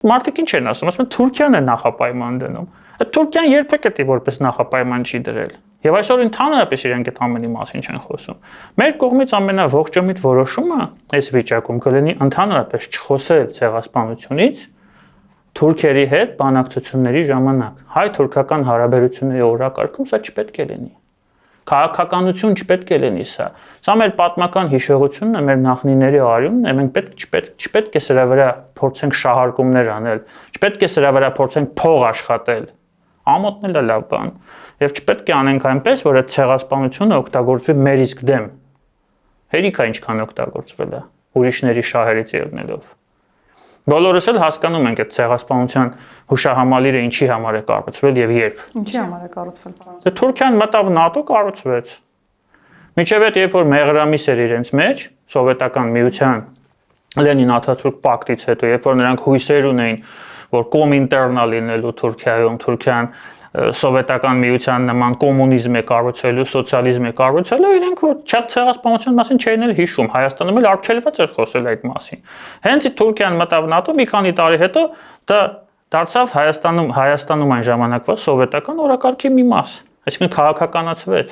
Մարդիկ ինչ են ասում են Թուրքիան է նախապայման դնում։ Այդ Թուրքիան երբեք էդի որպես նախապայման չի դրել։ Եվ այսօր ընդհանրապես իրենք այդ ամենի մասին չեն խոսում։ Մեր կողմից ամենաողջամիտ որոշումը այս վիճակում կլինի ընդհանրապես չխոսել ցեղասպանությունից թուրքերի հետ բանակցությունների ժամանակ։ Հայ-թուրքական հարաբերությունների օրակարգում սա չպետք է լինի։ Քաղաքականություն չպետք է լինի սա։ Սա մեր պատմական հիշողությունն է, մեր նախնիների արյունն է, մենք չպետք է սրա վրա փորձենք շահարկումներ անել, չպետք է սրա վրա փորձենք փող աշխատել։ Ամոթն էլ է լավ բան։ Եվ չպետք է անենք այնպես, որ այդ ցեղասպանությունը օգտագործվի մեր իսկ դեմ։ Հերիք է ինչքան օգտագործվել է ուրիշների շահերից ելնելով։ Բոլորս էլ հասկանում ենք այդ ցեղասպանության հուշահամալիրը ինչի համար է կառուցվել եւ երբ։ Ինչի համար է կառուցվել։ Դե Թուրքիան մտավ ՆԱՏՕ կառուցվեց։ Միջև այդ երբ որ մեղրամիս էր իրենց մեջ սովետական միության Լենին-Աթաթուրք պակտից հետո, երբ որ նրանք հույսեր ունեին, որ կոմինտերնա լինելու Թուրքիայում, Թուրքիան սովետական միության նման կոմունիզմ է կառուցելու, սոցիալիզմ է կառուցելու, իրենք որ ցեղասպանության մասին չէին էլ հիշում, Հայաստանում էլ արգելված էր խոսել այդ մասին։ Հենց Թուրքիան մտավ ՆԱՏՕ մի քանի տարի հետո դա դարձավ Հայաստանում այն ժամանակվա սովետական օրակարգի մի մաս, այսինքն քաղաքականացվեց։